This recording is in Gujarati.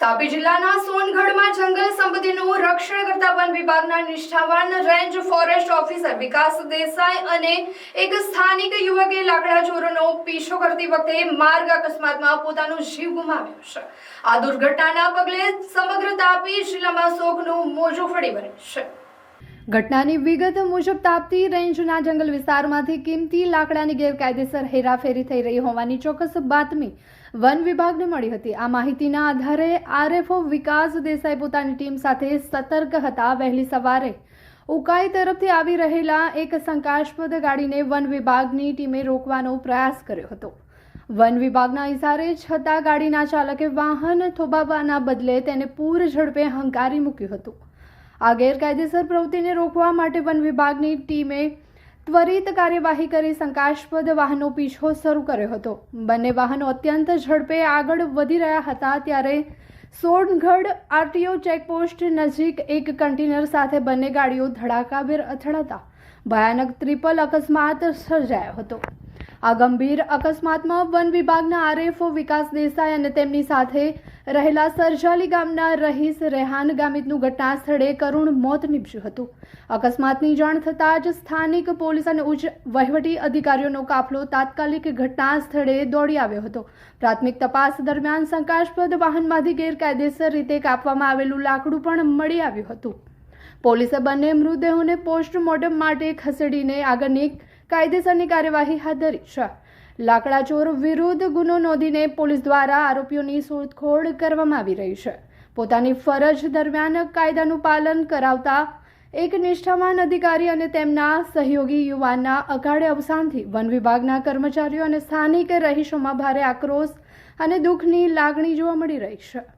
તાપી જિલ્લાના સોનગઢમાં જંગલ સંપત્તિનું રક્ષણ કરતા વન વિભાગના નિષ્ઠાવાન રેન્જ ફોરેસ્ટ ઓફિસર વિકાસ દેસાઈ અને એક સ્થાનિક યુવકે લાકડા ચોરોનો પીછો કરતી વખતે માર્ગ અકસ્માતમાં પોતાનો જીવ ગુમાવ્યો છે। આ દુર્ઘટનાના પગલે સમગ્ર તાપી જિલ્લામાં શોકનું મોજું ફરી વળ્યું છે। ઘટનાની વિગત મુજબ તાપી રેન્જના જંગલ વિસ્તારમાંથી કિંમતી લાકડાની ગેરકાયદેસર હેરાફેરી થઈ રહી હોવાની ચોક્કસ બાતમી વન વિભાગને મળી હતી। આ માહિતીના આધારે આરએફઓ વિકાસ દેસાઈ પોતાની ટીમ સાથે સતર્ક હતા। વહેલી સવારે ઉકાઈ તરફથી આવી રહેલા એક શંકાસ્પદ ગાડીને વન વિભાગની ટીમે રોકવાનો પ્રયાસ કર્યો હતો। વન વિભાગના ઇશારે છતાં ગાડીના ચાલકે વાહન થોભાવવાના બદલે તેને પૂર ઝડપે હંકારી મૂક્યું હતું। આ ગેરકાયદેસર પ્રવૃત્તિને રોકવા માટે વન વિભાગની ટીમે ત્વરિત કાર્યવાહી કરી શંકાસ્પદ વાહનનો પીછો શરૂ કર્યો હતો। બંને વાહનો અત્યંત ઝડપે આગળ વધી રહ્યા હતા ત્યારે સોનગઢ આરટીઓ ચેકપોસ્ટ નજીક એક કન્ટેનર સાથે બંને ગાડીઓ ધડાકાભેર અથડાતા ભયાનક ટ્રિપલ અકસ્માત સર્જાયો હતો। આ ગંભીર અકસ્માતમાં વન વિભાગના આરએફઓ વિકાસ દેસાઈ અને તેમની સાથે રહેલા સરજાલી ગામના રહીશ રેહાન ગામિતનું ઘટના સ્થળે કરુણ મોત નીપજ્યું હતું। અકસ્માતની જાણ થતાં જ સ્થાનિક પોલીસ અને ઉચ્ચ વહીવટી અધિકારીઓનો કાફલો તાત્કાલિક ઘટના સ્થળે દોડી આવ્યો હતો। પ્રાથમિક તપાસ દરમિયાન શંકાસ્પદ વાહનમાંથી ગેરકાયદેસર રીતે કાપવામાં આવેલું લાકડું પણ મળી આવ્યું હતું। પોલીસે બંને મૃતદેહોને પોસ્ટમોર્ટમ માટે ખસેડીને આગળની કાયદેસરની કાર્યવાહી હાથ ધરી છે। લાકડા ચોર વિરુદ્ધ ગુનો નોંધીને પોલીસ દ્વારા આરોપીઓની શોધખોળ કરવામાં આવી રહી છે। પોતાની ફરજ દરમિયાન કાયદાનું પાલન કરાવતા એક નિષ્ઠાવાન અધિકારી અને તેમના સહયોગી યુવાનના અકાળે અવસાનથી વન વિભાગના કર્મચારીઓ અને સ્થાનિક રહીશોમાં ભારે આક્રોશ અને દુઃખની લાગણી જોવા મળી રહી છે।